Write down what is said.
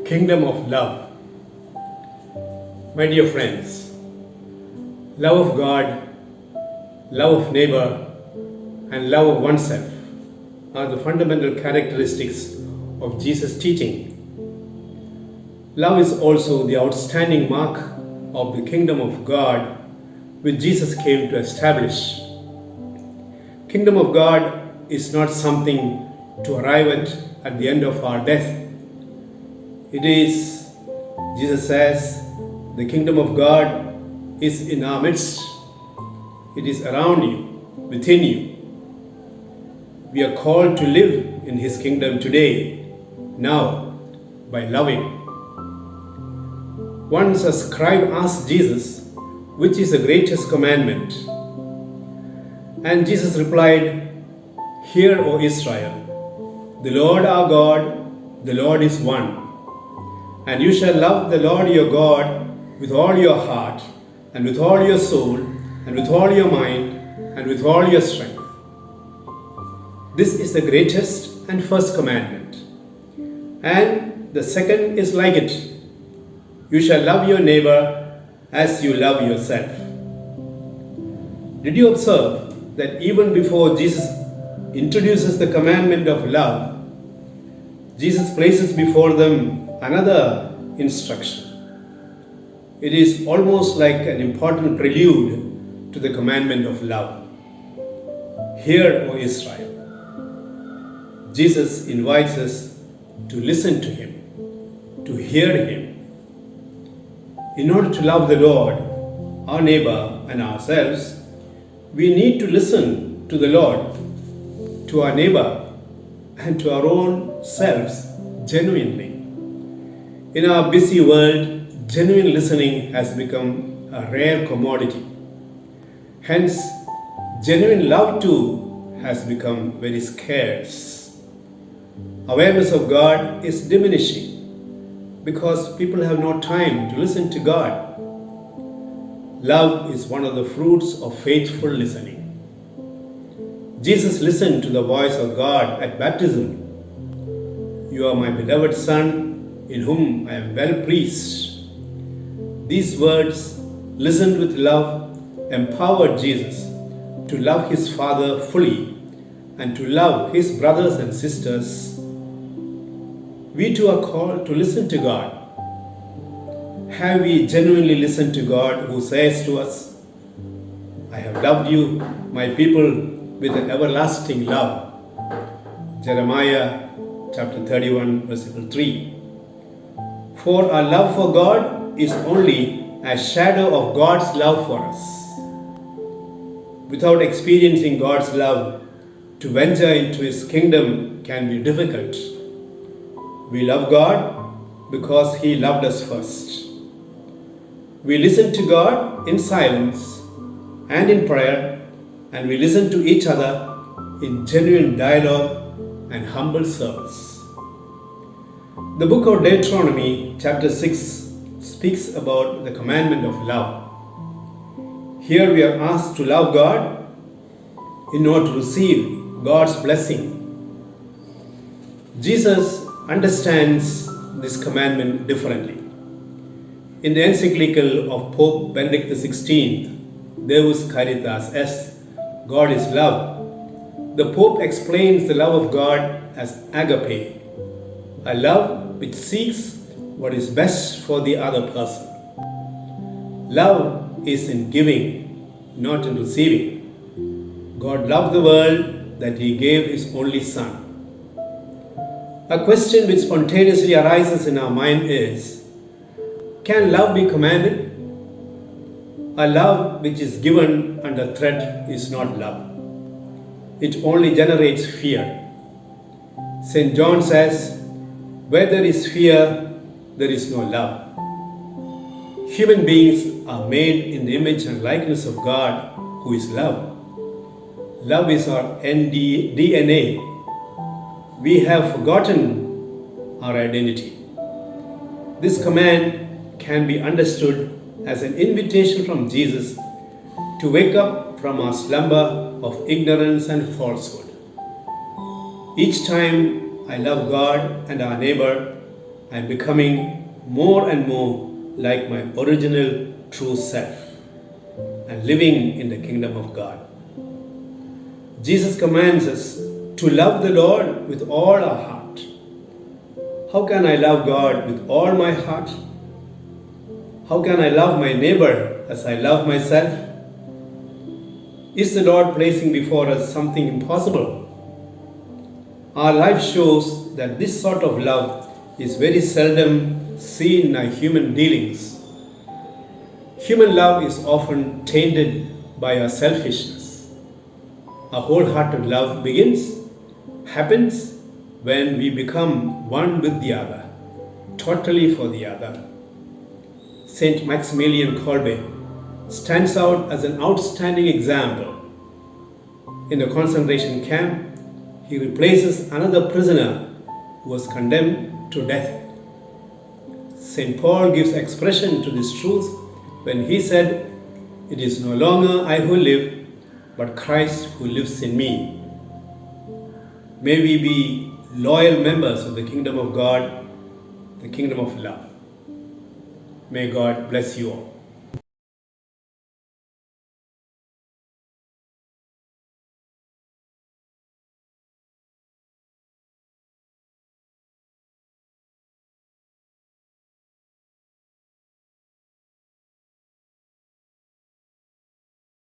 Kingdom of Love. My dear friends, love of God, love of neighbor, and love of oneself are the fundamental characteristics of Jesus' teaching. Love is also the outstanding mark of the kingdom of God which Jesus came to establish. Kingdom of God is not something to arrive at the end of our death. It is, Jesus says, the kingdom of God is in our midst. It is around you, within you. We are called to live in His kingdom today, now, by loving. Once a scribe asked Jesus, which is the greatest commandment? And Jesus replied, Hear, O Israel, the Lord our God, the Lord is one. And you shall love the Lord your God with all your heart, and with all your soul, and with all your mind, and with all your strength. This is the greatest and first commandment. And the second is like it. You shall love your neighbor as you love yourself. Did you observe that even before Jesus introduces the commandment of love, Jesus places before them another instruction? It is almost like an important prelude to the commandment of love. Hear, O Israel. Jesus invites us to listen to Him, to hear Him. In order to love the Lord, our neighbor, and ourselves, we need to listen to the Lord, to our neighbor, and to our own selves genuinely. In our busy world, genuine listening has become a rare commodity. Hence, genuine love too has become very scarce. Awareness of God is diminishing because people have no time to listen to God. Love is one of the fruits of faithful listening. Jesus listened to the voice of God at baptism. You are my beloved Son, in whom I am well pleased. These words, listened with love, empowered Jesus to love His Father fully and to love His brothers and sisters. We too are called to listen to God. Have we genuinely listened to God who says to us, I have loved you, my people, with an everlasting love? Jeremiah chapter 31, verse 3. For our love for God is only a shadow of God's love for us. Without experiencing God's love, to venture into His kingdom can be difficult. We love God because He loved us first. We listen to God in silence and in prayer, and we listen to each other in genuine dialogue and humble service. The book of Deuteronomy, chapter 6, speaks about the commandment of love. Here we are asked to love God in order to receive God's blessing. Jesus understands this commandment differently. In the encyclical of Pope Benedict XVI, Deus Caritas Est, God is love, the Pope explains the love of God as agape, a love which seeks what is best for the other person. Love is in giving, not in receiving. God loved the world that He gave His only Son. A question which spontaneously arises in our mind is, can love be commanded? A love which is given under threat is not love. It only generates fear. St. John says, where there is fear, there is no love. Human beings are made in the image and likeness of God, who is love. Love is our DNA. We have forgotten our identity. This command can be understood as an invitation from Jesus to wake up from our slumber of ignorance and falsehood. Each time I love God and our neighbor, I am becoming more and more like my original true self and living in the kingdom of God. Jesus commands us to love the Lord with all our heart. How can I love God with all my heart? How can I love my neighbor as I love myself? Is the Lord placing before us something impossible? Our life shows that this sort of love is very seldom seen in our human dealings. Human love is often tainted by our selfishness. A wholehearted love happens when we become one with the other, totally for the other. Saint Maximilian Kolbe stands out as an outstanding example. In the concentration camp, he replaces another prisoner who was condemned to death. St. Paul gives expression to this truth when he said, "It is no longer I who live, but Christ who lives in me." May we be loyal members of the kingdom of God, the kingdom of love. May God bless you all.